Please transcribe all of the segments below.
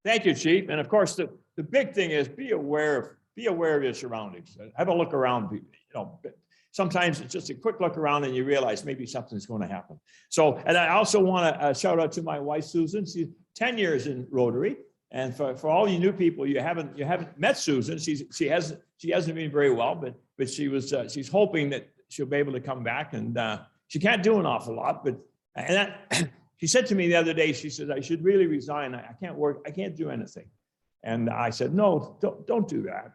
Thank you, Chief. And of course, the big thing is be aware of your surroundings. Have a look around. You know, sometimes it's just a quick look around and you realize maybe something's going to happen. So, and I also want to shout out to my wife, Susan. She's 10 years in Rotary. And for all you new people, you haven't met Susan. She hasn't been very well, but she's hoping that she'll be able to come back, and she can't do an awful lot. But she said to me the other day, she said, I should really resign. I can't work. I can't do anything. And I said, no, don't do that.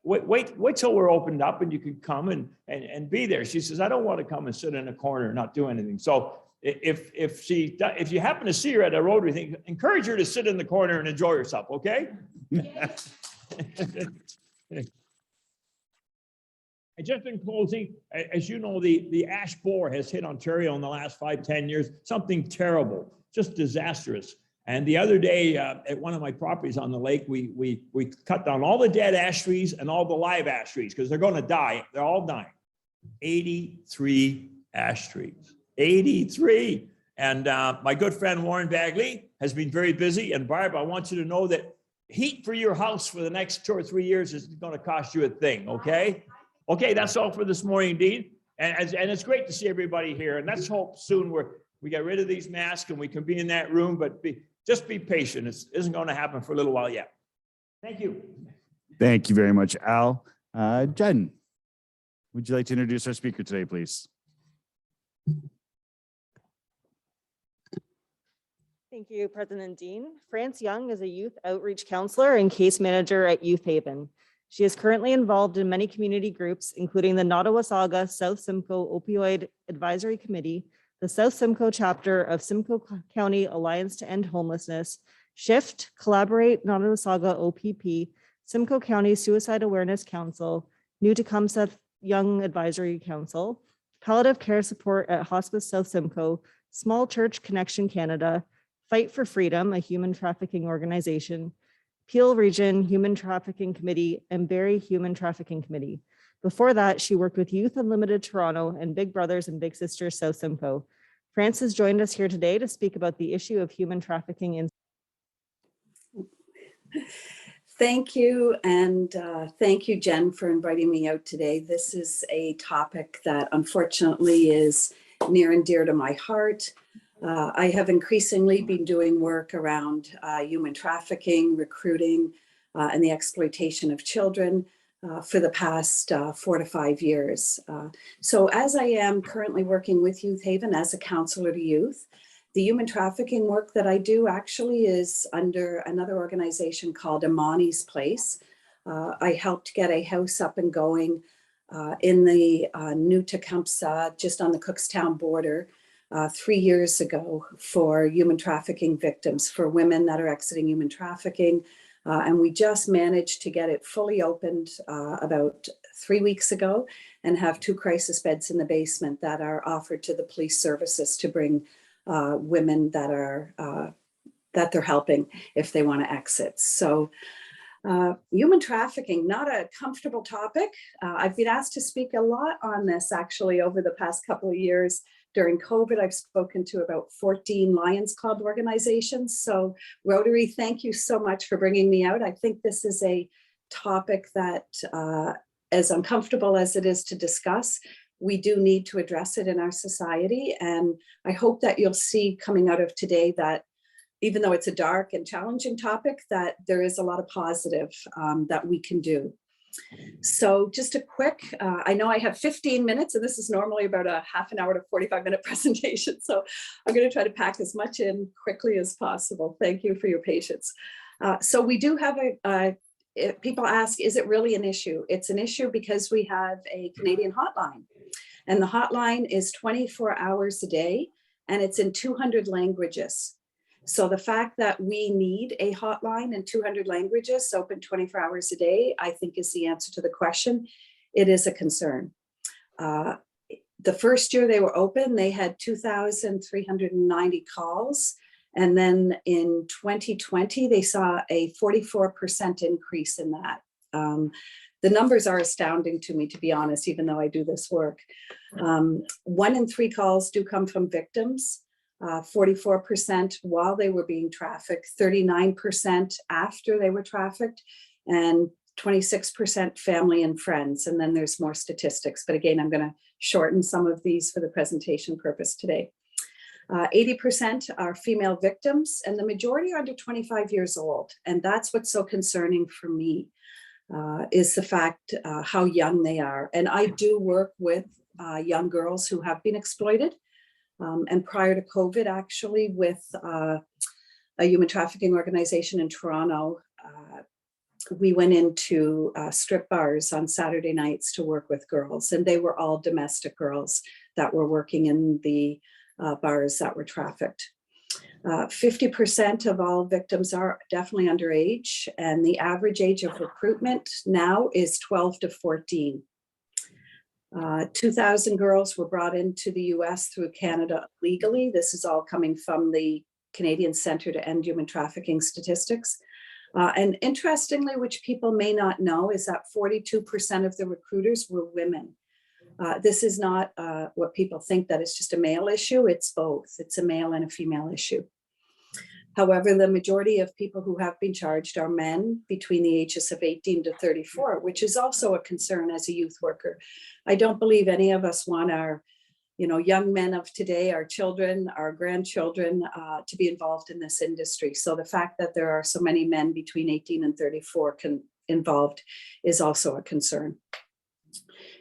Wait till we're opened up and you can come and be there. She says, I don't want to come and sit in a corner and not do anything. So if you happen to see her at a Rotary thing, encourage her to sit in the corner and enjoy herself, okay? And just in closing, as you know, the ash borer has hit Ontario in the last 5-10 years, something terrible, just disastrous. And the other day at one of my properties on the lake, we cut down all the dead ash trees and all the live ash trees because they're going to die. They're all dying. 83 ash trees, 83. And my good friend Warren Bagley has been very busy. And Barb, I want you to know that heat for your house for the next 2 or 3 years is going to cost you a thing, okay? Okay, that's all for this morning, Dean. And it's great to see everybody here. And let's hope soon we get rid of these masks and we can be in that room, but just be patient. It isn't going to happen for a little while yet. Thank you. Thank you very much, Al. Jen, would you like to introduce our speaker today, please? Thank you, President Dean. France Young is a youth outreach counselor and case manager at Youth Haven. She is currently involved in many community groups, including the Nottawasaga South Simcoe Opioid Advisory Committee, the South Simcoe chapter of Simcoe County Alliance to End Homelessness, SHIFT, Collaborate Nottawasaga OPP, Simcoe County Suicide Awareness Council, New Tecumseh Young Advisory Council, Palliative Care Support at Hospice South Simcoe, Small Church Connection Canada, Fight for Freedom, a human trafficking organization, Peel Region Human Trafficking Committee, and Barrie Human Trafficking Committee. Before that, she worked with Youth Unlimited Toronto and Big Brothers and Big Sisters South Simcoe. France has joined us here today to speak about the issue of human trafficking in. Thank you, and thank you, Jen, for inviting me out today. This is a topic that unfortunately is near and dear to my heart. I have increasingly been doing work around human trafficking, recruiting, and the exploitation of children for the past 4 to 5 years. So as I am currently working with Youth Haven as a counselor to youth, the human trafficking work that I do actually is under another organization called Imani's Place. I helped get a house up and going in the New Tecumseh, just on the Cookstown border, 3 years ago for human trafficking victims, for women that are exiting human trafficking. And we just managed to get it fully opened about 3 weeks ago and have 2 crisis beds in the basement that are offered to the police services to bring women that they're helping if they want to exit. So human trafficking, not a comfortable topic. I've been asked to speak a lot on this actually over the past couple of years. During COVID, I've spoken to about 14 Lions Club organizations. So Rotary, thank you so much for bringing me out. I think this is a topic that, as uncomfortable as it is to discuss, we do need to address it in our society. And I hope that you'll see coming out of today that even though it's a dark and challenging topic, that there is a lot of positive that we can do. So just a quick, I know I have 15 minutes and this is normally about a half an hour to 45-minute presentation. So I'm going to try to pack as much in quickly as possible. Thank you for your patience. So we do have people ask, is it really an issue? It's an issue because we have a Canadian hotline and the hotline is 24 hours a day and it's in 200 languages. So the fact that we need a hotline in 200 languages open 24 hours a day, I think is the answer to the question. It is a concern. The first year they were open, they had 2,390 calls. And then in 2020, they saw a 44% increase in that. The numbers are astounding to me, to be honest, even though I do this work. 1 in 3 calls do come from victims. 44% while they were being trafficked, 39% after they were trafficked, and 26% family and friends. And then there's more statistics. But again, I'm going to shorten some of these for the presentation purpose today. 80% are female victims, and the majority are under 25 years old. And that's what's so concerning for me, is the fact how young they are. And I do work with young girls who have been exploited. And prior to COVID, actually, with a human trafficking organization in Toronto, we went into strip bars on Saturday nights to work with girls, and they were all domestic girls that were working in the bars that were trafficked. 50% of all victims are definitely underage, and the average age of recruitment now is 12 to 14. 2,000 girls were brought into the US through Canada legally. This is all coming from the Canadian Centre to End Human Trafficking statistics. And interestingly, which people may not know, is that 42% of the recruiters were women. This is not what people think, that it's just a male issue. It's both. It's a male and a female issue. However, the majority of people who have been charged are men between the ages of 18 to 34, which is also a concern as a youth worker. I don't believe any of us want our young men of today, our children, our grandchildren, to be involved in this industry. So the fact that there are so many men between 18 and 34 involved is also a concern.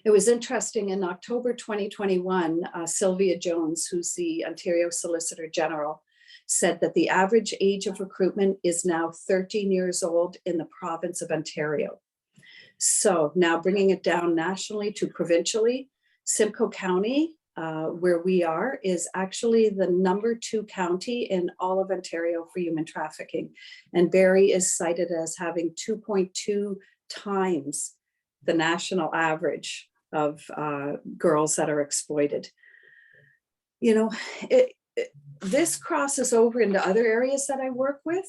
It was interesting, in October 2021, Sylvia Jones, who's the Ontario Solicitor General, said that the average age of recruitment is now 13 years old in the province of Ontario. So now bringing it down nationally to provincially, Simcoe County, where we are, is actually the #2 county in all of Ontario for human trafficking. And Barrie is cited as having 2.2 times the national average of girls that are exploited. This crosses over into other areas that I work with.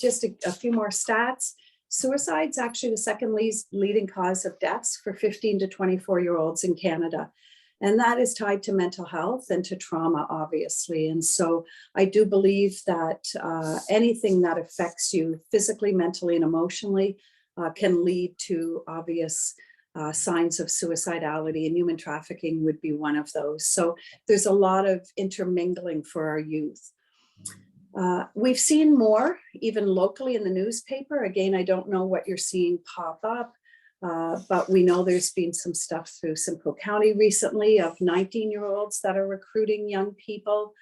Just a few more stats. Suicide's actually the second leading cause of deaths for 15 to 24-year-olds in Canada. And that is tied to mental health and to trauma, obviously. And so I do believe that anything that affects you physically, mentally, and emotionally can lead to obvious signs of suicidality, and human trafficking would be one of those. So there's a lot of intermingling for our youth. We've seen more, even locally in the newspaper. Again, I don't know what you're seeing pop up. But we know there's been some stuff through Simcoe County recently of 19-year-olds that are recruiting young people.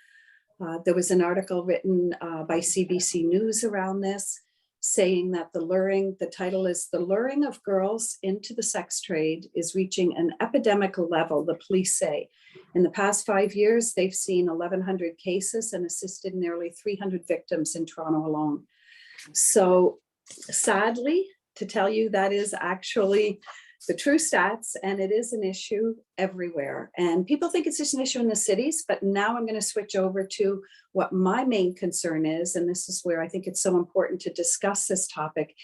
There was an article written by CBC News around this, saying that the title is "The Luring of Girls into the Sex Trade is Reaching an Epidemic Level," the police say. In the past 5 years, they've seen 1,100 cases and assisted nearly 300 victims in Toronto alone. So sadly, to tell you, that is actually the true stats, and it is an issue everywhere. And people think it's just an issue in the cities, but now I'm going to switch over to what my main concern is, and this is where I think it's so important to discuss this topic.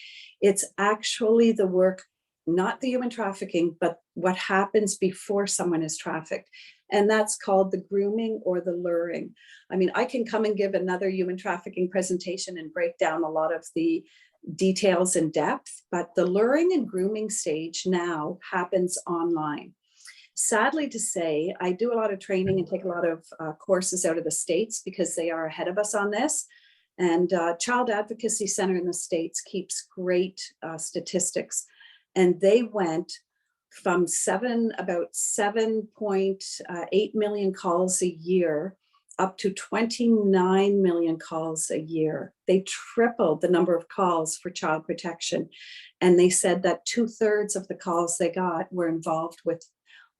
It's actually the work, not the human trafficking, but what happens before someone is trafficked. And that's called the grooming or the luring. I mean, I can come and give another human trafficking presentation and break down a lot of the details in depth, but the luring and grooming stage now happens online. Sadly to say, I do a lot of training and take a lot of courses out of the States because they are ahead of us on this. And Child Advocacy Center in the States keeps great statistics. And they went from about 7.8 million calls a year up to 29 million calls a year. They tripled the number of calls for child protection. And they said that 2/3 of the calls they got were involved with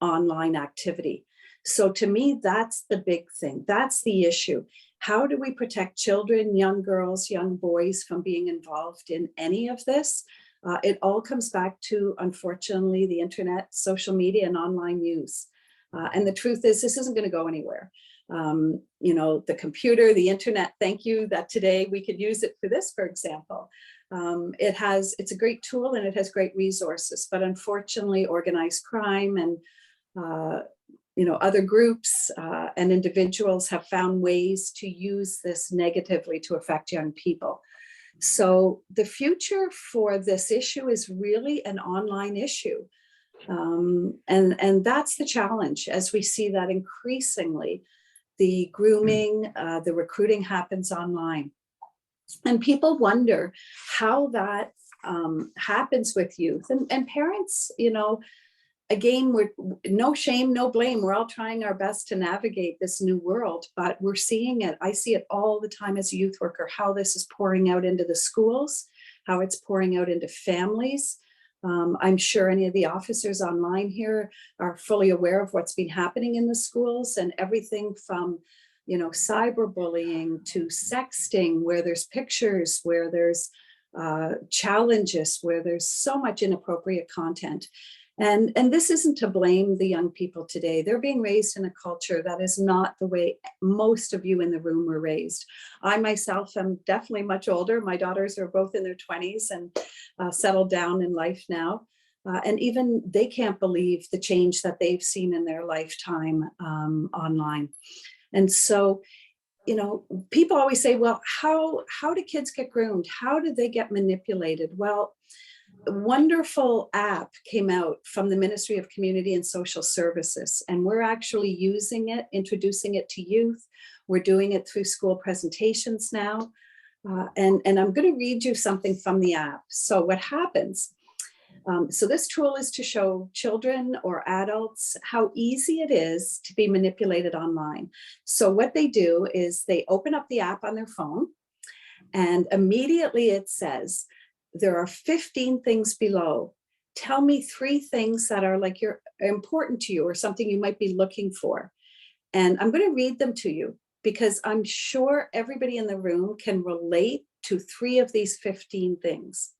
online activity. So to me, that's the big thing. That's the issue. How do we protect children, young girls, young boys from being involved in any of this? It all comes back to, unfortunately, the internet, social media, and online use. And the truth is, this isn't going to go anywhere. The computer, the internet, thank you that today we could use it for this, for example. It's a great tool and it has great resources, but unfortunately organized crime and other groups and individuals have found ways to use this negatively to affect young people. So the future for this issue is really an online issue. And that's the challenge, as we see that increasingly the grooming, the recruiting happens online. And people wonder how that happens with youth and parents, again, we're no shame, no blame. We're all trying our best to navigate this new world, but we're seeing it. I see it all the time as a youth worker, how this is pouring out into the schools, how it's pouring out into families. I'm sure any of the officers online here are fully aware of what's been happening in the schools, and everything from, cyberbullying to sexting, where there's pictures, where there's challenges, where there's so much inappropriate content. And this isn't to blame the young people today. They're being raised in a culture that is not the way most of you in the room were raised. I myself am definitely much older. My daughters are both in their 20s and settled down in life now. And even they can't believe the change that they've seen in their lifetime online. And so, people always say, well, how do kids get groomed? How do they get manipulated? Well, a wonderful app came out from the Ministry of Community and Social Services, and we're actually using it, introducing it to youth. We're doing it through school presentations now. And I'm going to read you something from the app. So what happens? So this tool is to show children or adults how easy it is to be manipulated online. So what they do is they open up the app on their phone, and immediately it says, there are 15 things below. Tell me 3 things that are important to you or something you might be looking for. And I'm going to read them to you because I'm sure everybody in the room can relate to 3 of these 15 things.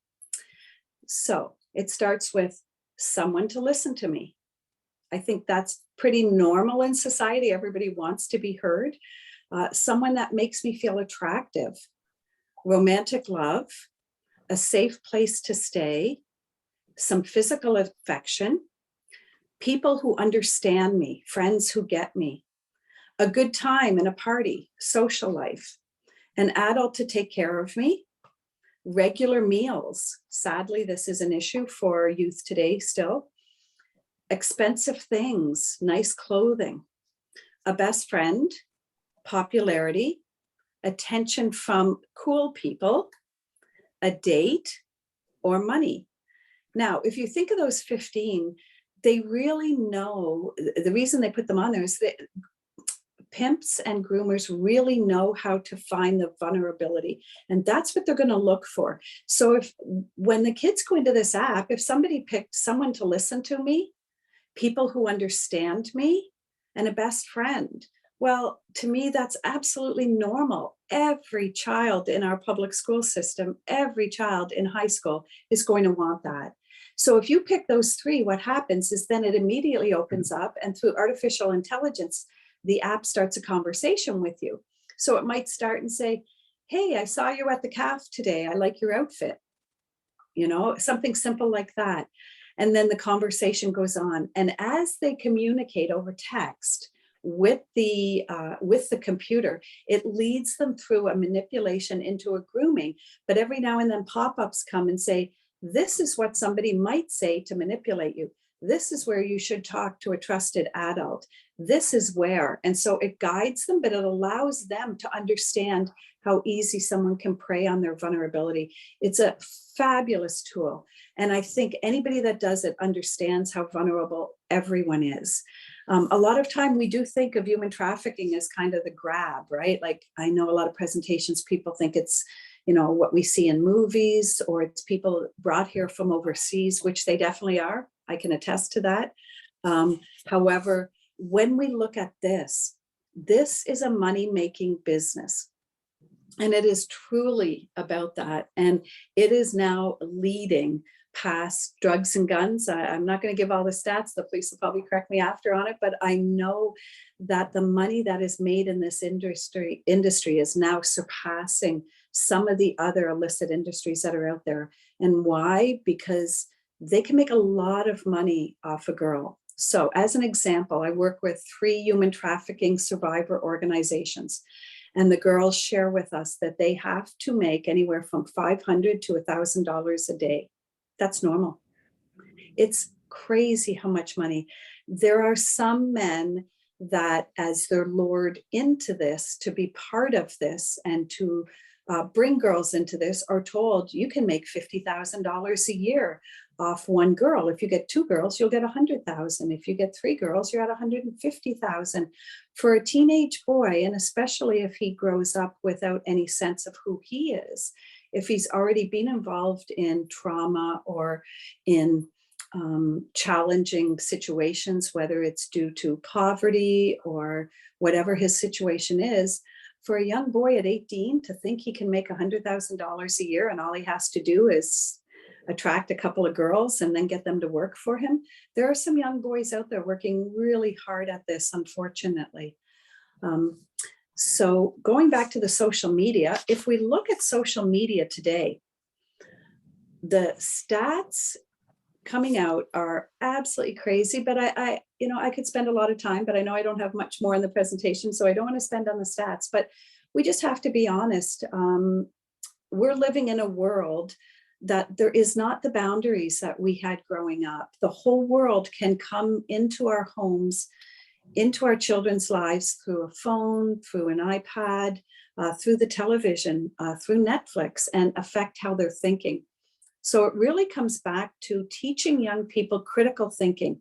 So it starts with someone to listen to me. I think that's pretty normal in society. Everybody wants to be heard. Someone that makes me feel attractive, romantic love, a safe place to stay, some physical affection, people who understand me, friends who get me, a good time and a party, social life, an adult to take care of me, regular meals. Sadly, this is an issue for youth today still. Expensive things, nice clothing, a best friend, popularity, attention from cool people, a date, or money. Now, if you think of those 15, they really know, the reason they put them on there is that pimps and groomers really know how to find the vulnerability, and that's what they're going to look for. So when the kids go into this app, if somebody picked someone to listen to me, people who understand me, and a best friend, well, to me, that's absolutely normal. Every child in our public school system, every child in high school is going to want that. So if you pick those 3, what happens is then it immediately opens up, and through artificial intelligence, the app starts a conversation with you. So it might start and say, hey, I saw you at the calf today. I like your outfit. Something simple like that. And then the conversation goes on. And as they communicate over text with the computer, it leads them through a manipulation into a grooming. But every now and then pop-ups come and say, this is what somebody might say to manipulate you. This is where you should talk to a trusted adult. This is where. And so it guides them, but it allows them to understand how easy someone can prey on their vulnerability. It's a fabulous tool. And I think anybody that does it understands how vulnerable everyone is. A lot of time we do think of human trafficking as kind of the grab, right? Like I know a lot of presentations, people think it's, what we see in movies, or it's people brought here from overseas, which they definitely are. I can attest to that. However, when we look at this is a money-making business. And it is truly about that. And it is now leading past drugs and guns. I'm not going to give all the stats. The police will probably correct me after on it, but I know that the money that is made in this industry is now surpassing some of the other illicit industries that are out there. And why? Because they can make a lot of money off a girl. So as an example, I work with 3 human trafficking survivor organizations. And the girls share with us that they have to make anywhere from $500 to $1,000 a day. That's normal. It's crazy how much money. There are some men that, as they're lured into this, to be part of this and to bring girls into this, are told you can make $50,000 a year off one girl. If you get 2 girls, you'll get 100,000. If you get 3 girls, you're at 150,000. For a teenage boy, and especially if he grows up without any sense of who he is, if he's already been involved in trauma or in challenging situations, whether it's due to poverty or whatever his situation is, for a young boy at 18 to think he can make $100,000 a year and all he has to do is attract a couple of girls and then get them to work for him. There are some young boys out there working really hard at this, unfortunately. So going back to the social media, if we look at social media today, the stats coming out are absolutely crazy, but I could spend a lot of time, but I know I don't have much more in the presentation, so I don't want to spend on the stats, but we just have to be honest. We're living in a world that there is not the boundaries that we had growing up. The whole world can come into our homes, into our children's lives through a phone, through an iPad, through the television, through Netflix, and affect how they're thinking. So it really comes back to teaching young people critical thinking.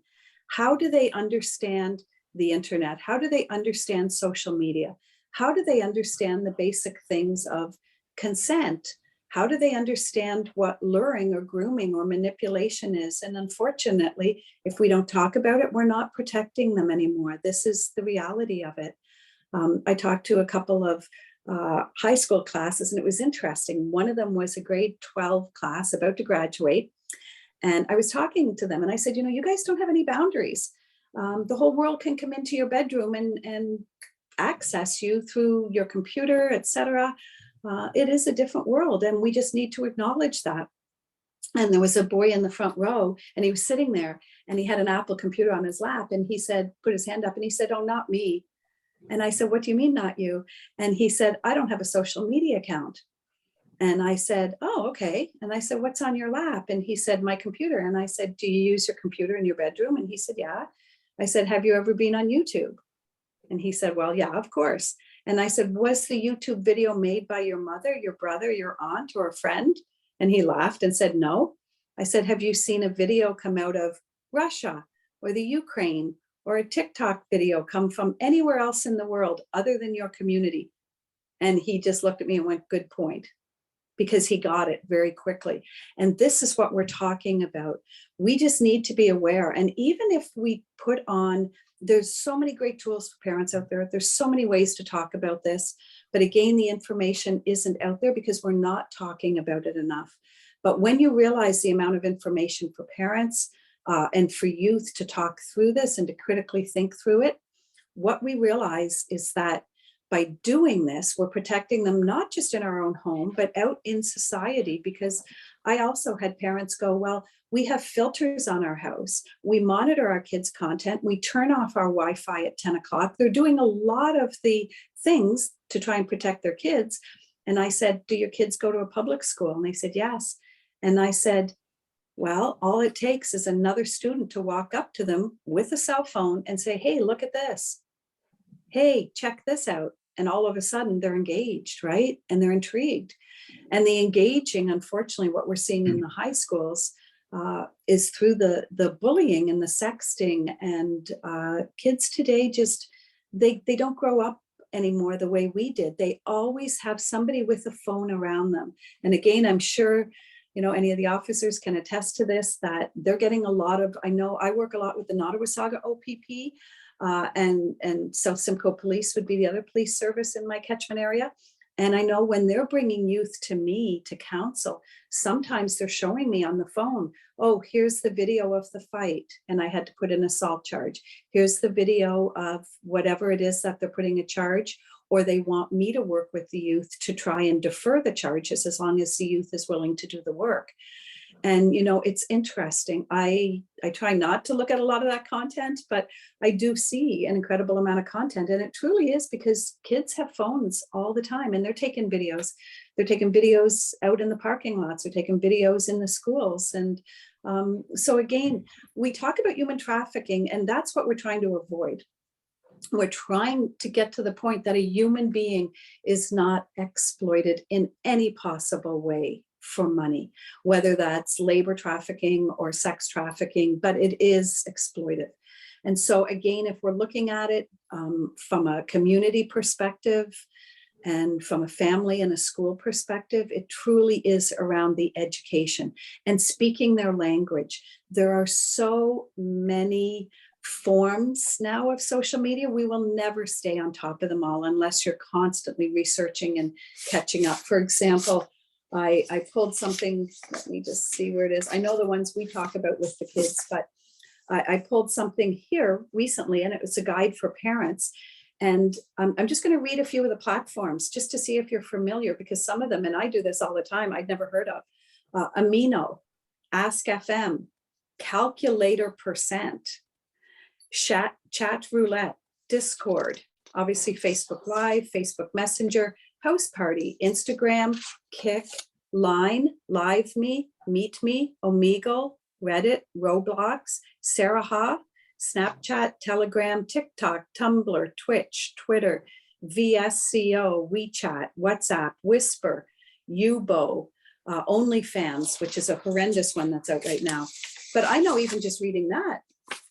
How do they understand the internet? How do they understand social media? How do they understand the basic things of consent? How do they understand what luring or grooming or manipulation is? And unfortunately, if we don't talk about it, we're not protecting them anymore. This is the reality of it. I talked to a couple of high school classes, and it was interesting. One of them was a grade 12 class about to graduate. And I was talking to them and I said, you guys don't have any boundaries. The whole world can come into your bedroom and access you through your computer, etc. It is a different world, and we just need to acknowledge that. And there was a boy in the front row, and he was sitting there, and he had an Apple computer on his lap, and he said, put his hand up, and he said, "Oh, not me." And I said, "What do you mean, not you?" And he said, "I don't have a social media account." And I said, "Oh, okay." And I said, "What's on your lap?" And he said, "My computer." And I said, "Do you use your computer in your bedroom?" And he said, "Yeah." I said, "Have you ever been on YouTube?" And he said, "Well, yeah, of course." And I said, "Was the YouTube video made by your mother, your brother, your aunt, or a friend?" And he laughed and said, "No." I said, "Have you seen a video come out of Russia or the Ukraine, or a TikTok video come from anywhere else in the world other than your community?" And he just looked at me and went, "Good point," because he got it very quickly. And this is what we're talking about. We just need to be aware. And even if we put on, there's so many great tools for parents out there. There's so many ways to talk about this. But again, the information isn't out there because we're not talking about it enough. But when you realize the amount of information for parents and for youth to talk through this and to critically think through it, what we realize is that by doing this, we're protecting them not just in our own home, but out in society. Because I also had parents go, "Well, we have filters on our house. We monitor our kids' content. We turn off our Wi-Fi at 10 o'clock. They're doing a lot of the things to try and protect their kids." And I said, "Do your kids go to a public school?" And they said, "Yes." And I said, "Well, all it takes is another student to walk up to them with a cell phone and say, 'Hey, look at this. Hey, check this out.'" And all of a sudden they're engaged, right? And they're intrigued. And the engaging, unfortunately, what we're seeing in the high schools is through the bullying and the sexting. And kids today just, they don't grow up anymore the way we did. They always have somebody with a phone around them. And again, I'm sure, any of the officers can attest to this, that they're getting a lot of, I know I work a lot with the Nottawasaga OPP, and so Simcoe Police would be the other police service in my catchment area. And I know when they're bringing youth to me to counsel, sometimes they're showing me on the phone, "Oh, here's the video of the fight," and I had to put an assault charge. "Here's the video of whatever it is that they're putting a charge," or they want me to work with the youth to try and defer the charges as long as the youth is willing to do the work. And, you know, it's interesting. I try not to look at a lot of that content, but I do see an incredible amount of content. And it truly is because kids have phones all the time and they're taking videos. They're taking videos out in the parking lots. They're taking videos in the schools. And so again, we talk about human trafficking, and that's what we're trying to avoid. We're trying to get to the point that a human being is not exploited in any possible way for money, whether that's labor trafficking or sex trafficking, but it is exploitive. And so again, if we're looking at it from a community perspective and from a family and a school perspective, it truly is around the education and speaking their language. There are so many forms now of social media. We will never stay on top of them all unless you're constantly researching and catching up. For example, I pulled something, let me just see where it is. I know the ones we talk about with the kids, but I pulled something here recently, and it was a guide for parents. And I'm just going to read a few of the platforms just to see if you're familiar, because some of them, and I do this all the time, I'd never heard of. Amino, Ask FM, Calculator Percent, Chat Roulette, Discord, obviously Facebook Live, Facebook Messenger, House Party, Instagram, Kick, Line, Live Me, Meet Me, Omegle, Reddit, Roblox, Saraha, Snapchat, Telegram, TikTok, Tumblr, Twitch, Twitter, VSCO, WeChat, WhatsApp, Whisper, Yubo, OnlyFans, which is a horrendous one that's out right now. But I know even just reading that,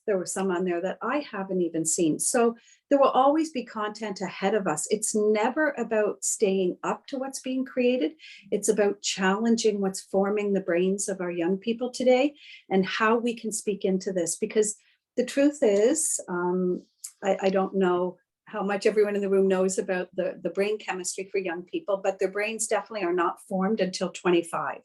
there were some on there that I haven't even seen. So there will always be content ahead of us. It's never about staying up to what's being created. It's about challenging what's forming the brains of our young people today and how we can speak into this. Because the truth is, I don't know how much everyone in the room knows about the brain chemistry for young people, but their brains definitely are not formed until 25.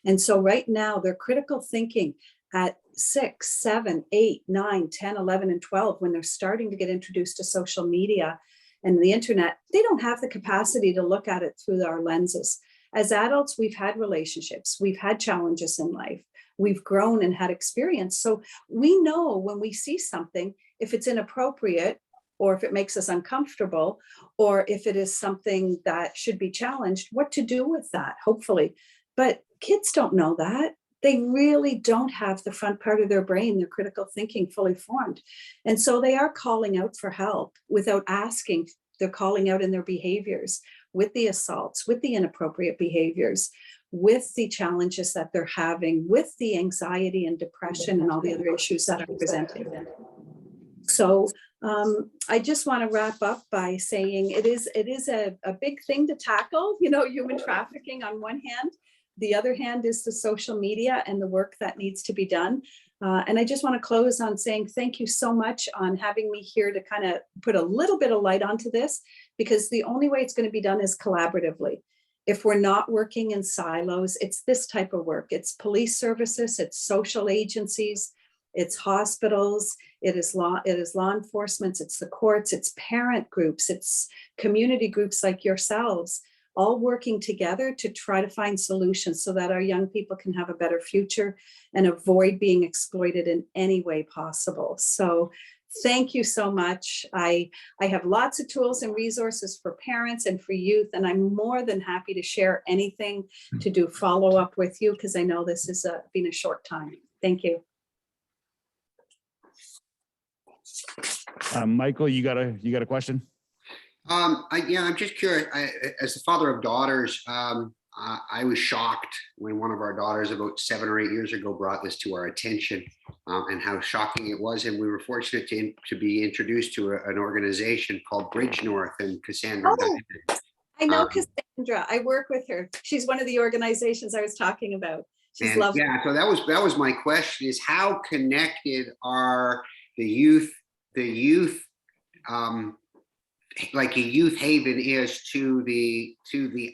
And so right now, their critical thinking at 6, 7, 8, 9, 10, 11, and 12, when they're starting to get introduced to social media and the internet, they don't have the capacity to look at it through our lenses. As adults, we've had relationships, we've had challenges in life, we've grown and had experience. So we know when we see something, if it's inappropriate, or if it makes us uncomfortable, or if it is something that should be challenged, what to do with that, hopefully. But kids don't know that. They really don't have the front part of their brain, their critical thinking fully formed. And so they are calling out for help without asking. They're calling out in their behaviors, with the assaults, with the inappropriate behaviors, with the challenges that they're having, with the anxiety and depression and all the other issues that are presenting. So I just want to wrap up by saying it is a big thing to tackle, you know, human trafficking on one hand. The other hand is the social media and the work that needs to be done. And I just want to close on saying thank you so much on having me here to kind of put a little bit of light onto this, because the only way it's going to be done is collaboratively. If we're not working in silos, it's this type of work. It's police services, it's social agencies, it's hospitals, it is law enforcement, it's the courts, it's parent groups, it's community groups like yourselves, all working together to try to find solutions so that our young people can have a better future and avoid being exploited in any way possible. So thank you so much. I have lots of tools and resources for parents and for youth, and I'm more than happy to share anything to do follow up with you, because I know this has been a short time. Thank you. Michael, you got a question? I'm just curious. As the father of daughters, I was shocked when one of our daughters about 7 or 8 years ago brought this to our attention, and how shocking it was. And we were fortunate to be introduced to an organization called Bridge North, and Cassandra. Oh, I know Cassandra. I work with her. She's one of the organizations I was talking about. She's lovely. Yeah, so that was my question: is how connected are the youth? Like a youth haven is to the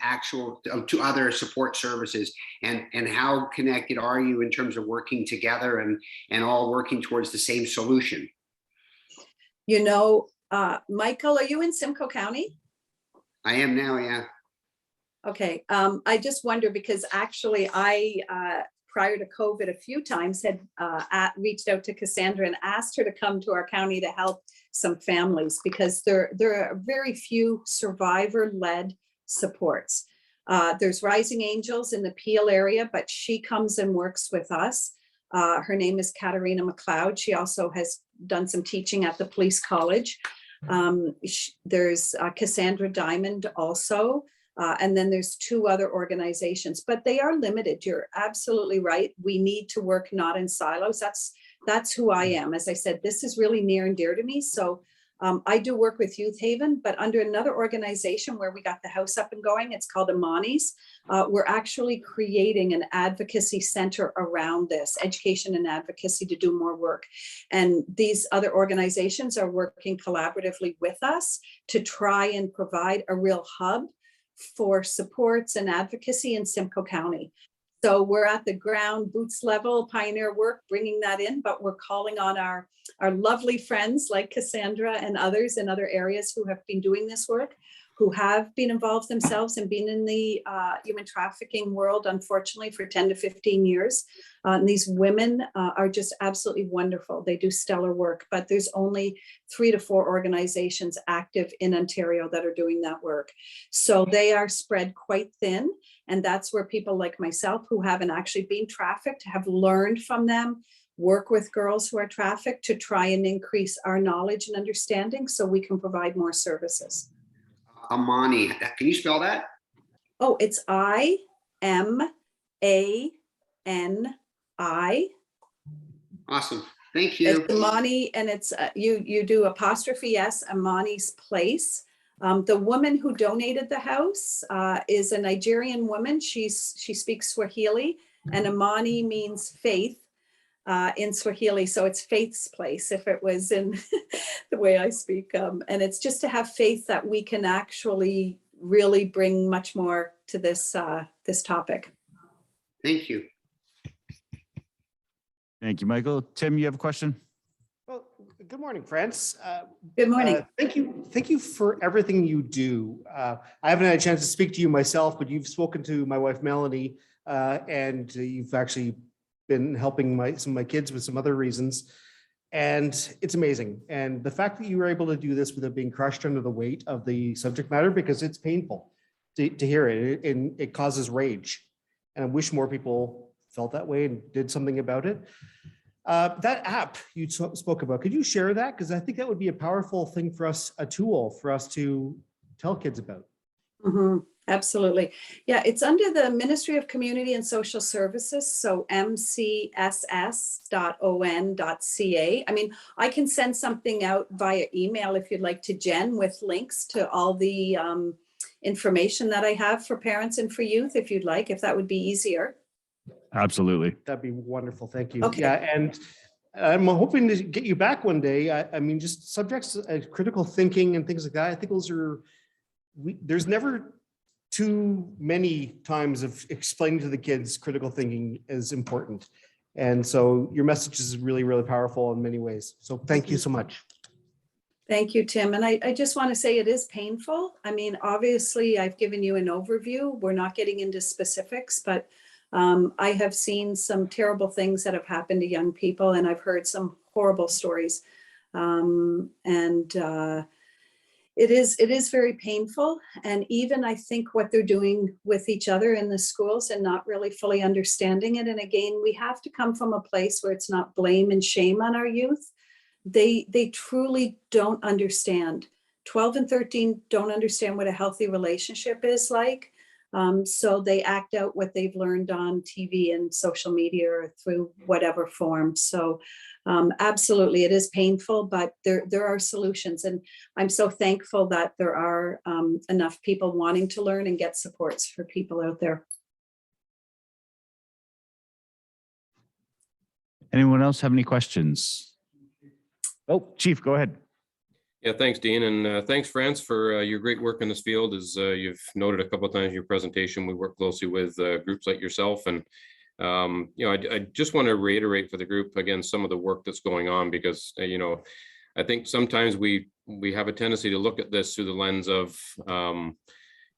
actual to other support services, and how connected are you in terms of working together and all working towards the same solution? You know, Michael, are you in Simcoe County? I am now, yeah. Okay, I just wonder, because actually I prior to COVID a few times had reached out to Cassandra and asked her to come to our county to help some families, because there are very few survivor-led supports. There's Rising Angels in the Peel area, but she comes and works with us. Her name is Katarina McLeod. She also has done some teaching at the police college. There's Cassandra Diamond also. And then there's 2 other organizations, but they are limited. You're absolutely right. We need to work not in silos. That's who I am. As I said, this is really near and dear to me. So I do work with Youth Haven, but under another organization where we got the house up and going, it's called Amani's. We're actually creating an advocacy center around this, education and advocacy, to do more work. And these other organizations are working collaboratively with us to try and provide a real hub for supports and advocacy in Simcoe County. So we're at the ground boots level, pioneer work, bringing that in, but we're calling on our lovely friends like Cassandra and others in other areas who have been doing this work, who have been involved themselves and been in the human trafficking world, unfortunately, for 10 to 15 years. And these women are just absolutely wonderful. They do stellar work, but there's only 3 to 4 organizations active in Ontario that are doing that work. So they are spread quite thin. And that's where people like myself, who haven't actually been trafficked, have learned from them, work with girls who are trafficked to try and increase our knowledge and understanding so we can provide more services. Amani, can you spell that? Oh, it's IMANI. Awesome. Thank you. It's Amani, and it's you do apostrophe S, Amani's place. The woman who donated the house is a Nigerian woman. She speaks Swahili, and Amani means faith in Swahili. So it's faith's place, if it was in the way I speak. And it's just to have faith that we can actually really bring much more to this this topic. Thank you. Thank you, Michael. Tim, you have a question? Well, good morning, friends. Good morning. Thank you for everything you do. I haven't had a chance to speak to you myself, but you've spoken to my wife, Melanie, and you've actually been helping some of my kids with some other reasons. And it's amazing. And the fact that you were able to do this without being crushed under the weight of the subject matter, because it's painful to hear it, and it causes rage. And I wish more people felt that way and did something about it. That app you spoke about, could you share that? Because I think that would be a powerful thing for us, a tool for us to tell kids about. Mm-hmm. Absolutely. Yeah, it's under the Ministry of Community and Social Services, so mcss.on.ca. I mean, I can send something out via email if you'd like to Jen, with links to all the information that I have for parents and for youth, if you'd like, if that would be easier. Absolutely. That'd be wonderful. Thank you. Okay. Yeah, and I'm hoping to get you back one day. I mean, just subjects, critical thinking and things like that. I think those are, there's never too many times of explaining to the kids critical thinking is important. And so your message is really, really powerful in many ways. So thank you so much. Thank you, Tim. And I just want to say it is painful. I mean, obviously, I've given you an overview. We're not getting into specifics, but I have seen some terrible things that have happened to young people, and I've heard some horrible stories. It is very painful. And even I think what they're doing with each other in the schools and not really fully understanding it. And again, we have to come from a place where it's not blame and shame on our youth. They truly don't understand. 12 and 13 don't understand what a healthy relationship is like. So they act out what they've learned on TV and social media or through whatever form. So absolutely, it is painful, but there are solutions. And I'm so thankful that there are enough people wanting to learn and get supports for people out there. Anyone else have any questions? Oh, Chief, go ahead. Yeah, thanks, Dean, and thanks, France, for your great work in this field. As you've noted a couple of times in your presentation, we work closely with groups like yourself, and I just want to reiterate for the group again some of the work that's going on, because I think sometimes we have a tendency to look at this through the lens of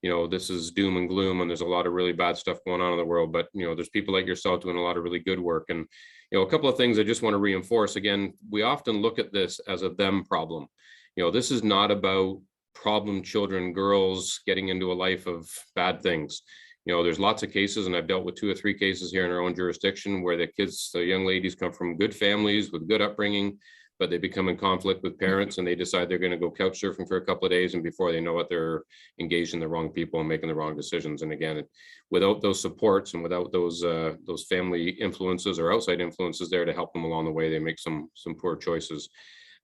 this is doom and gloom and there's a lot of really bad stuff going on in the world, but there's people like yourself doing a lot of really good work. And a couple of things I just want to reinforce. Again, we often look at this as a them problem. This is not about problem children, girls getting into a life of bad things. There's lots of cases, and I've dealt with 2 or 3 cases here in our own jurisdiction where the young ladies come from good families with good upbringing, but they become in conflict with parents and they decide they're going to go couch surfing for a couple of days, and before they know it, they're engaged in the wrong people and making the wrong decisions. And again, without those supports and without those family influences or outside influences there to help them along the way, they make some poor choices.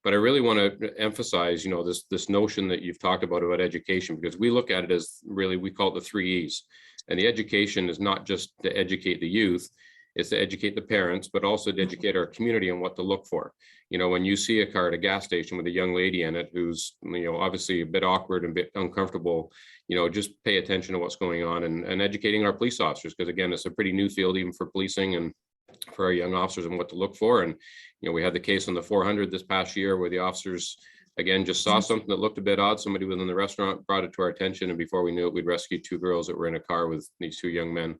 But I really want to emphasize, this notion that you've talked about education, because we look at it as really, we call it the 3 E's. And the education is not just to educate the youth, it's to educate the parents, but also to educate our community on what to look for. When you see a car at a gas station with a young lady in it who's, obviously a bit awkward and a bit uncomfortable, just pay attention to what's going on, and educating our police officers, because again, it's a pretty new field even for policing and for our young officers and what to look for. And, we had the case on the 400 this past year where the officers, again, just saw something that looked a bit odd. Somebody within the restaurant brought it to our attention, and before we knew it, we'd rescued 2 girls that were in a car with these 2 young men.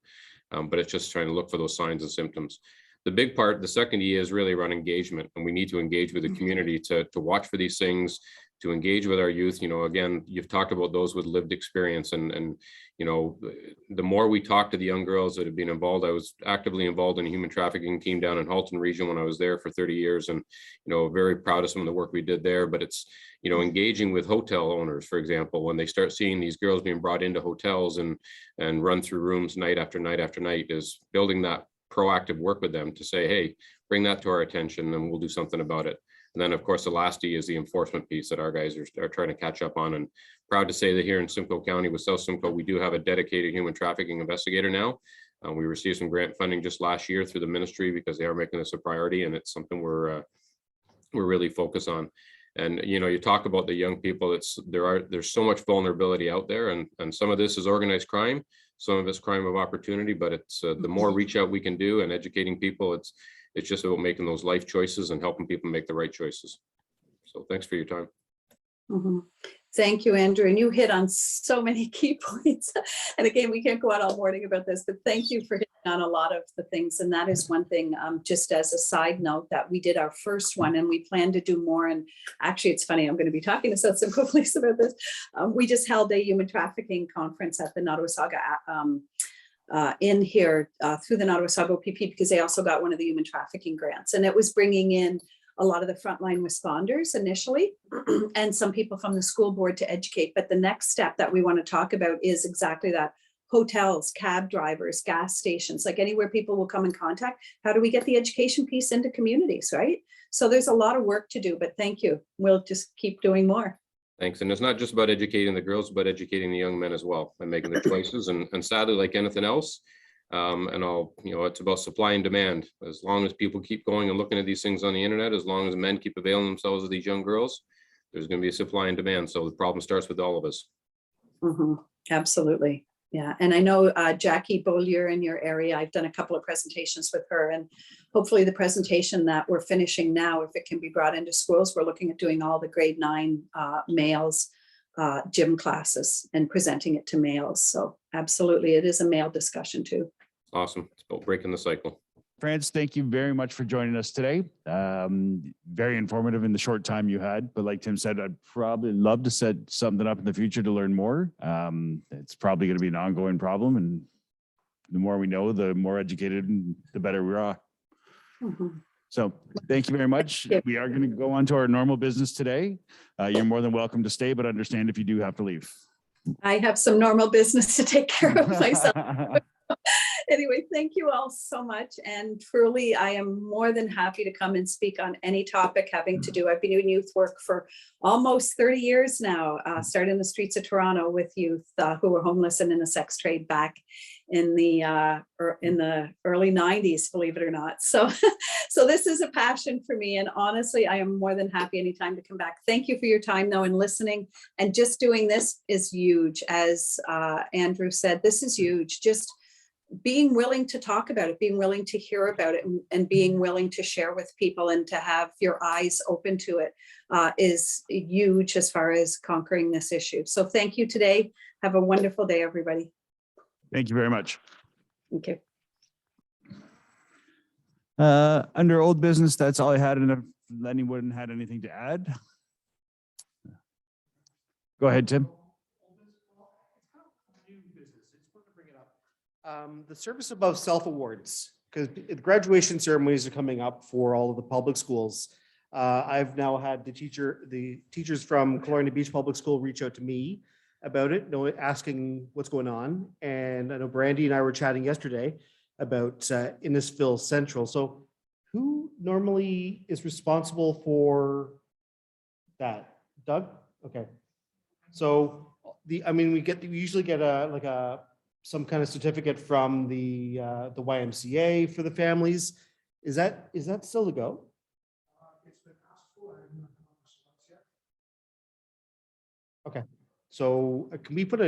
But it's just trying to look for those signs and symptoms. The big part, the second E, is really around engagement, and we need to engage with the community to watch for these things, to engage with our youth. Again, you've talked about those with lived experience, and the more we talk to the young girls that have been involved. I was actively involved in a human trafficking team down in Halton region when I was there for 30 years, and very proud of some of the work we did there. But it's engaging with hotel owners, for example, when they start seeing these girls being brought into hotels and run through rooms night after night after night, is building that proactive work with them to say, hey, bring that to our attention and we'll do something about it. And then, of course, the last E is the enforcement piece that our guys are trying to catch up on. And proud to say that here in Simcoe County with South Simcoe, we do have a dedicated human trafficking investigator now. We received some grant funding just last year through the ministry because they are making this a priority, and it's something we're really focused on. And you talk about the young people. There's so much vulnerability out there, and some of this is organized crime, some of it's crime of opportunity. But it's the more reach out we can do and educating people, it's just about making those life choices and helping people make the right choices. So thanks for your time. Mhm. Thank you, Andrew. And you hit on so many key points. And again, we can't go on all morning about this, but thank you for hitting on a lot of the things. And that is one thing, just as a side note, that we did our first one and we plan to do more. And actually, it's funny, I'm going to be talking to South Simcoe Police about this. We just held a human trafficking conference at the Nottawasaga in here through the Nottawasaga OPP, because they also got one of the human trafficking grants. And it was bringing in a lot of the frontline responders initially and some people from the school board to educate. But the next step that we want to talk about is exactly that: hotels, cab drivers, gas stations, like anywhere people will come in contact. How do we get the education piece into communities, right? So there's a lot of work to do, but thank you. We'll just keep doing more. Thanks. And it's not just about educating the girls, but educating the young men as well and making their choices. And sadly, like anything else, it's about supply and demand. As long as people keep going and looking at these things on the internet, as long as men keep availing themselves of these young girls, there's going to be a supply and demand. So the problem starts with all of us. Mm-hmm. Absolutely. Yeah. And I know Jackie Beaulieu in your area, I've done a couple of presentations with her, and hopefully the presentation that we're finishing now, if it can be brought into schools, we're looking at doing all the grade 9 males gym classes and presenting it to males. So absolutely, it is a male discussion too. Awesome. It's about breaking the cycle. France, thank you very much for joining us today. Very informative in the short time you had, but like Tim said, I'd probably love to set something up in the future to learn more. It's probably going to be an ongoing problem, and the more we know, the more educated, the better we are. Mm-hmm. So thank you very much. We are going to go on to our normal business today. You're more than welcome to stay, but understand if you do have to leave. I have some normal business to take care of myself. Anyway, thank you all so much. And truly, I am more than happy to come and speak on any topic having to do. I've been doing youth work for almost 30 years now, started in the streets of Toronto with youth who were homeless and in the sex trade back in the early 90s, believe it or not. So this is a passion for me. And honestly, I am more than happy anytime to come back. Thank you for your time though and listening. And just doing this is huge. As Andrew said, this is huge. Just being willing to talk about it, being willing to hear about it, and being willing to share with people and to have your eyes open to it is huge as far as conquering this issue. So thank you today. Have a wonderful day, everybody. Thank you very much. Thank you. Under old business, that's all I had. And if anyone had anything to add, go ahead, Tim. The Service Above Self Awards, because the graduation ceremonies are coming up for all of the public schools. I've now had the teachers from Colorado Beach Public School reach out to me about it, asking what's going on. And I know Brandy and I were chatting yesterday about Innisfil Central. So who normally is responsible for that? Doug? Okay. So we usually get some kind of certificate from the YMCA for the families. Is that still to go? Okay, so can we put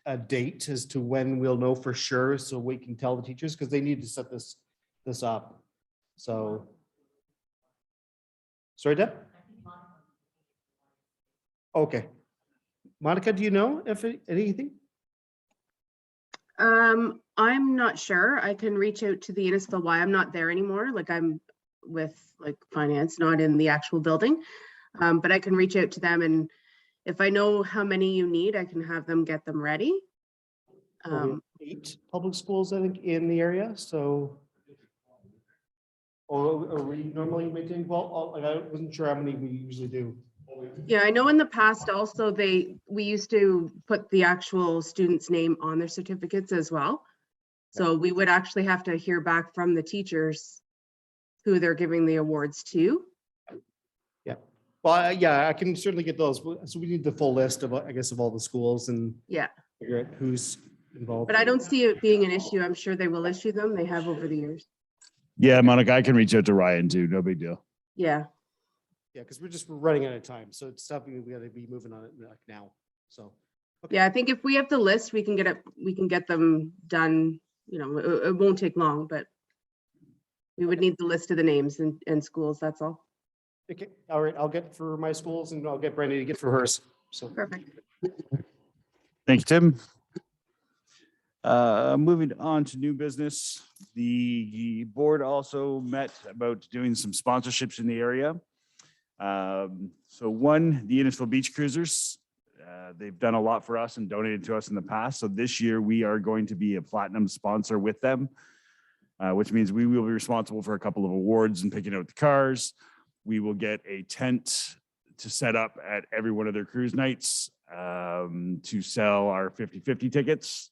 a date as to when we'll know for sure so we can tell the teachers, because they need to set this up. So, sorry, Deb? Okay. Monica, do you know if anything? I'm not sure. I can reach out to the Innisfil Y. I'm not there anymore. Like, I'm with finance, not in the actual building. But I can reach out to them, and if I know how many you need, I can have them get them ready. We have 8 public schools, I think, in the area. So, or are we normally making? Well, I wasn't sure how many we usually do. Yeah, I know in the past also we used to put the actual student's name on their certificates as well. So we would actually have to hear back from the teachers who they're giving the awards to. Yeah. Well, yeah, I can certainly get those. So we need the full list of, I guess, of all the schools and Yeah. figure out who's involved. But I don't see it being an issue. I'm sure they will issue them. They have over the years. Yeah, Monica, I can reach out to Ryan too. No big deal. Yeah. Yeah, because we're running out of time. So it's something we got to be moving on it now. So. Okay. Yeah, I think if we have the list, we can get them done. You know, it won't take long, but we would need the list of the names and schools. That's all. Okay. All right. I'll get for my schools and I'll get Brandy to get for hers. So Perfect. Thank you, Tim. Moving on to new business, the board also met about doing some sponsorships in the area. So one, the Innisfil Beach Cruisers, they've done a lot for us and donated to us in the past. So this year we are going to be a platinum sponsor with them, which means we will be responsible for a couple of awards and picking out the cars. We will get a tent to set up at every one of their cruise nights to sell our 50/50 tickets,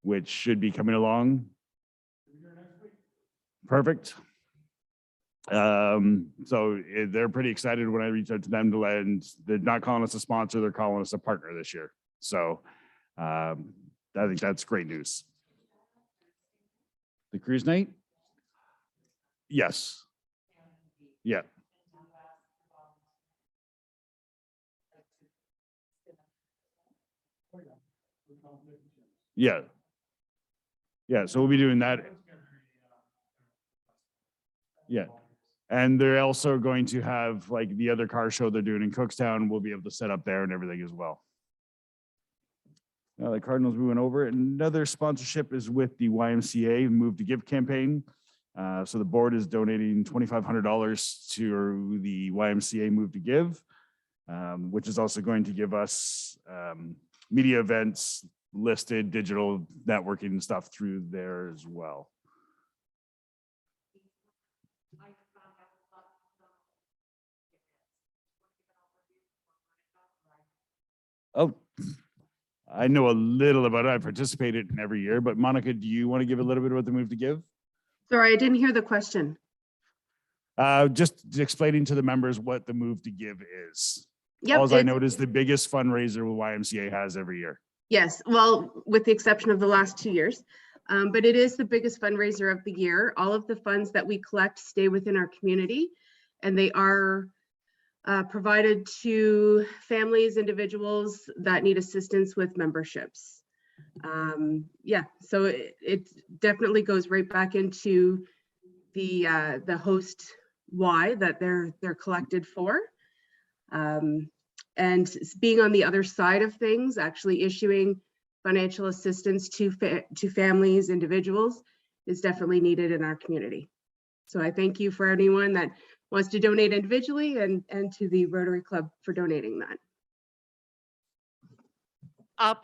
which should be coming along. Perfect. So they're pretty excited when I reached out to them and they're not calling us a sponsor, they're calling us a partner this year. So I think that's great news. The cruise night? Yes. Yeah. Yeah. Yeah, so we'll be doing that. Yeah. And they're also going to have like the other car show they're doing in Cookstown. We'll be able to set up there and everything as well. Now the Cardinals moving over. Another sponsorship is with the YMCA Move to Give campaign. So the board is donating $2,500 to the YMCA Move to Give, which is also going to give us media events, listed digital networking stuff through there as well. Oh, I know a little about it. I participated in every year, but Monica, do you want to give a little bit about the Move to Give? Sorry, I didn't hear the question. Just explaining to the members what the Move to Give is. Yep, All I know is the biggest fundraiser YMCA has every year. Yes, well, with the exception of the last 2 years, but it is the biggest fundraiser of the year. All of the funds that we collect stay within our community, and they are provided to families, individuals that need assistance with memberships. Yeah, so it definitely goes right back into the host why that they're collected for. And being on the other side of things, actually issuing financial assistance to families, individuals, is definitely needed in our community. So I thank you for anyone that wants to donate individually and to the Rotary Club for donating that.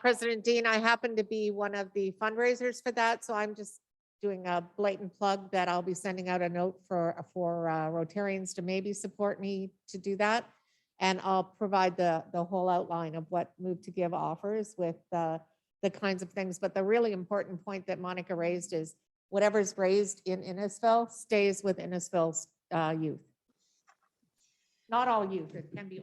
President Dean, I happen to be one of the fundraisers for that, so I'm just doing a blatant plug that I'll be sending out a note for Rotarians to maybe support me to do that. And I'll provide the whole outline of what Move to Give offers with the kinds of things. But the really important point that Monica raised is whatever's raised in Innisfil stays with Innisfil's youth. Not all youth, it can be.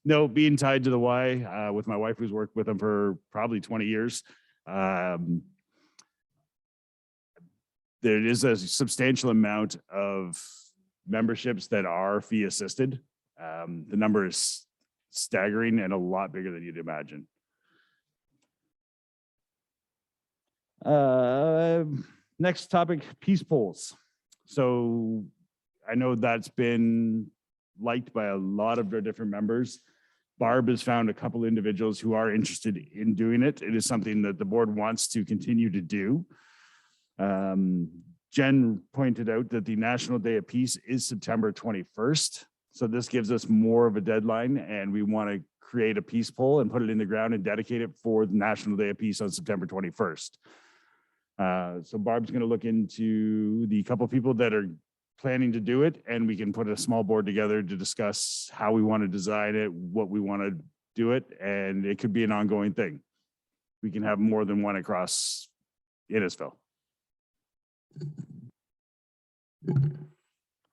No, being tied to the Y with my wife, who's worked with them for probably 20 years. There is a substantial amount of memberships that are fee assisted. The number is staggering and a lot bigger than you'd imagine. Next topic, peace polls. So I know that's been liked by a lot of their different members. Barb has found a couple individuals who are interested in doing it. It is something that the board wants to continue to do. Jen pointed out that the National Day of Peace is September 21st. So this gives us more of a deadline, and we want to create a peace poll and put it in the ground and dedicate it for the National Day of Peace on September 21st. So Barb's going to look into the couple people that are planning to do it, and we can put a small board together to discuss how we want to design it, what we want to do it, and it could be an ongoing thing. We can have more than one across Innisfil.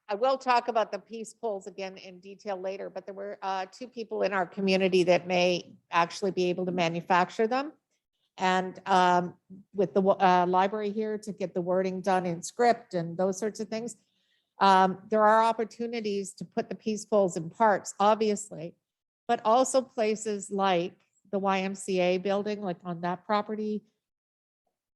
I will talk about the peace polls again in detail later, but there were two people in our community that may actually be able to manufacture them. And with the library here to get the wording done in script and those sorts of things, there are opportunities to put the peace polls in parks, obviously, but also places like the YMCA building, like on that property,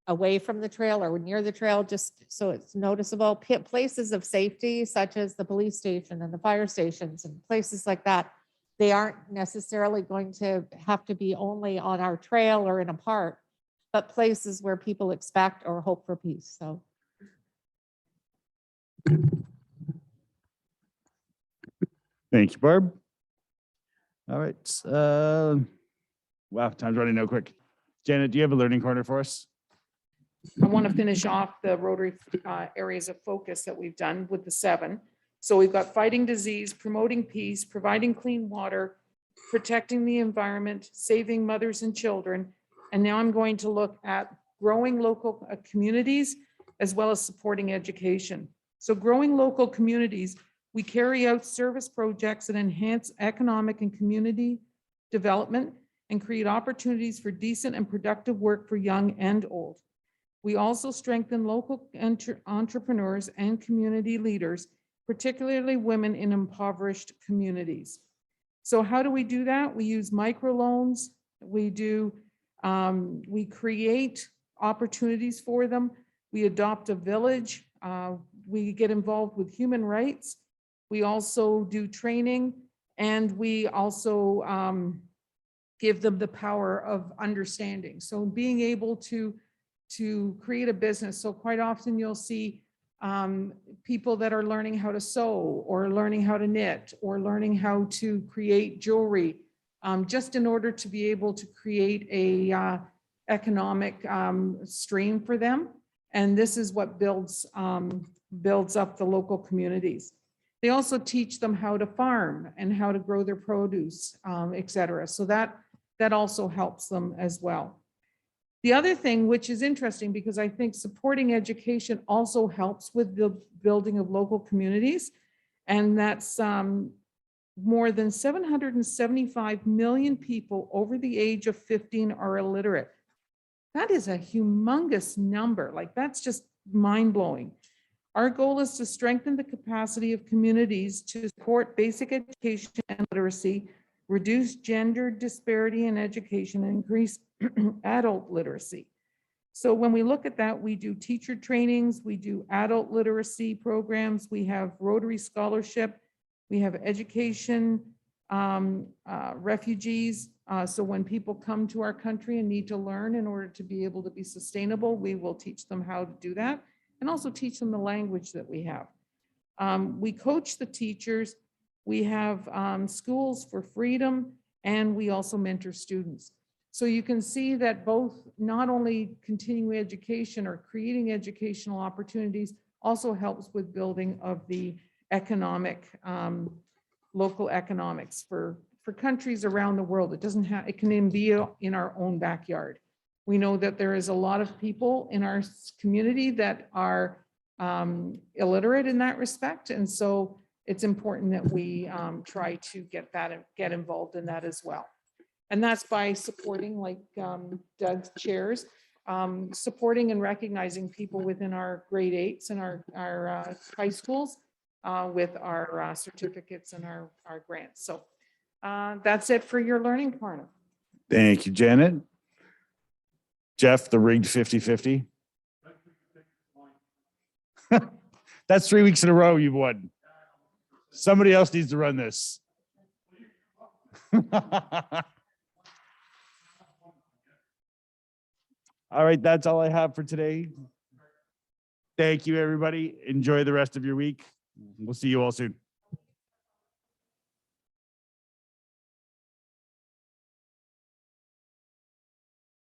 away from the trail or near the trail, just so it's noticeable. Places of safety, such as the police station and the fire stations and places like that, they aren't necessarily going to have to be only on our trail or in a park, but places where people expect or hope for peace. So. Thank you, Barb. All right. Wow, time's running out quick. Janet, do you have a learning corner for us? I want to finish off the Rotary areas of focus that we've done with the 7. So we've got fighting disease, promoting peace, providing clean water, protecting the environment, saving mothers and children. And now I'm going to look at growing local communities as well as supporting education. So growing local communities, we carry out service projects that enhance economic and community development and create opportunities for decent and productive work for young and old. We also strengthen local entrepreneurs and community leaders, particularly women in impoverished communities. So how do we do that? We use microloans. We create opportunities for them. We adopt a village. We get involved with human rights. We also do training, and we also give them the power of understanding. So being able to create a business. So quite often you'll see people that are learning how to sew or learning how to knit or learning how to create jewelry, just in order to be able to create a economic stream for them. And this is what builds up the local communities. They also teach them how to farm and how to grow their produce, et cetera. So that also helps them as well. The other thing, which is interesting, because I think supporting education also helps with the building of local communities, and that's more than 775 million people over the age of 15 are illiterate. That is a humongous number. Like, that's just mind-blowing. Our goal is to strengthen the capacity of communities to support basic education and literacy reduce gender disparity in education, and increase adult literacy. So when we look at that, we do teacher trainings, we do adult literacy programs, we have Rotary scholarship, we have education, refugees. So when people come to our country and need to learn in order to be able to be sustainable, we will teach them how to do that and also teach them the language that we have. We coach the teachers. We have schools for freedom, and we also mentor students. So you can see that both not only continuing education or creating educational opportunities also helps with building of the economic, local economics for countries around the world. It doesn't have, it can even be in our own backyard. We know that there is a lot of people in our community that are illiterate in that respect. And so it's important that we try to get involved in that as well. And that's by supporting, like Doug chairs, supporting and recognizing people within our grade 8s and our high schools with our certificates and our grants. So that's it for your learning corner. Thank you, Janet. Jeff, the rigged 50-50. That's 3 weeks in a row you've won. Somebody else needs to run this. All right, that's all I have for today. Thank you, everybody. Enjoy the rest of your week. We'll see you all soon.